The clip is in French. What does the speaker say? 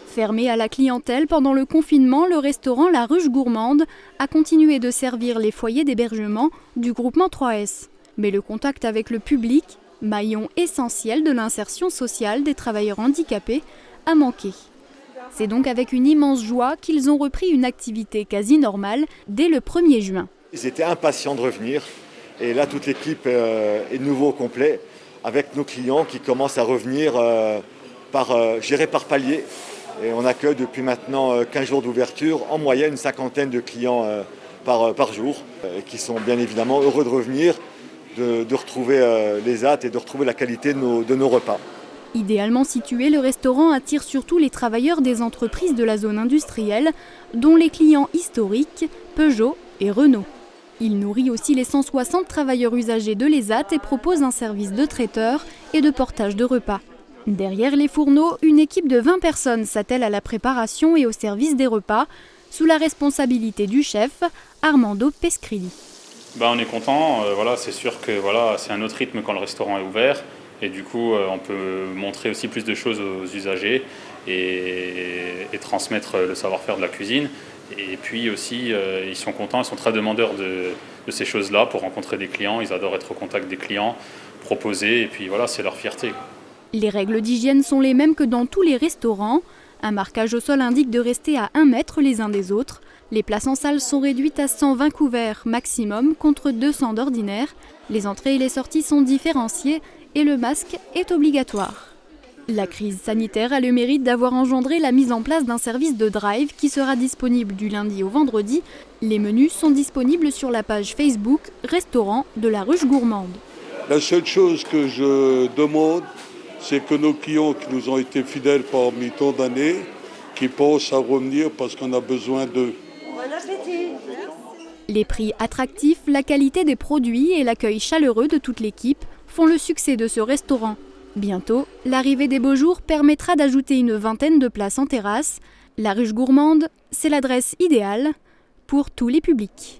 Fermé à la clientèle pendant le confinement, le restaurant La Ruche Gourmande a continué de servir les foyers d'hébergement du groupement 3S. Mais le contact avec le public, maillon essentiel de l'insertion sociale des travailleurs handicapés, a manqué. C'est donc avec une immense joie qu'ils ont repris une activité quasi normale dès le 1er juin. Ils étaient impatients de revenir et là toute l'équipe est de nouveau au complet avec nos clients qui commencent à revenir gérés par palier. Et on accueille depuis maintenant 15 jours d'ouverture, en moyenne une cinquantaine de clients par jour, qui sont bien évidemment heureux de revenir, de retrouver les hâtes et de retrouver la qualité de nos repas. Idéalement situé, le restaurant attire surtout les travailleurs des entreprises de la zone industrielle, dont les clients historiques, Peugeot et Renault. Il nourrit aussi les 160 travailleurs usagers de l'ESAT et propose un service de traiteur et de portage de repas. Derrière les fourneaux, une équipe de 20 personnes s'attelle à la préparation et au service des repas, sous la responsabilité du chef, Armando Pescrilli. On est content, c'est sûr que c'est un autre rythme quand le restaurant est ouvert. Et du coup, on peut montrer aussi plus de choses aux usagers et transmettre le savoir-faire de la cuisine. Et puis aussi, ils sont contents, ils sont très demandeurs de ces choses-là pour rencontrer des clients. Ils adorent être au contact des clients, proposer, et puis c'est leur fierté. Les règles d'hygiène sont les mêmes que dans tous les restaurants. Un marquage au sol indique de rester à 1 mètre les uns des autres. Les places en salle sont réduites à 120 couverts maximum contre 200 d'ordinaire. Les entrées et les sorties sont différenciées et le masque est obligatoire. La crise sanitaire a le mérite d'avoir engendré la mise en place d'un service de drive qui sera disponible du lundi au vendredi. Les menus sont disponibles sur la page Facebook Restaurant de La Ruche Gourmande. La seule chose que je demande, c'est que nos clients qui nous ont été fidèles parmi tant d'années, qui pensent à revenir parce qu'on a besoin d'eux. Bon appétit. Les prix attractifs, la qualité des produits et l'accueil chaleureux de toute l'équipe font le succès de ce restaurant. Bientôt, l'arrivée des beaux jours permettra d'ajouter une vingtaine de places en terrasse. La Ruche Gourmande, c'est l'adresse idéale pour tous les publics.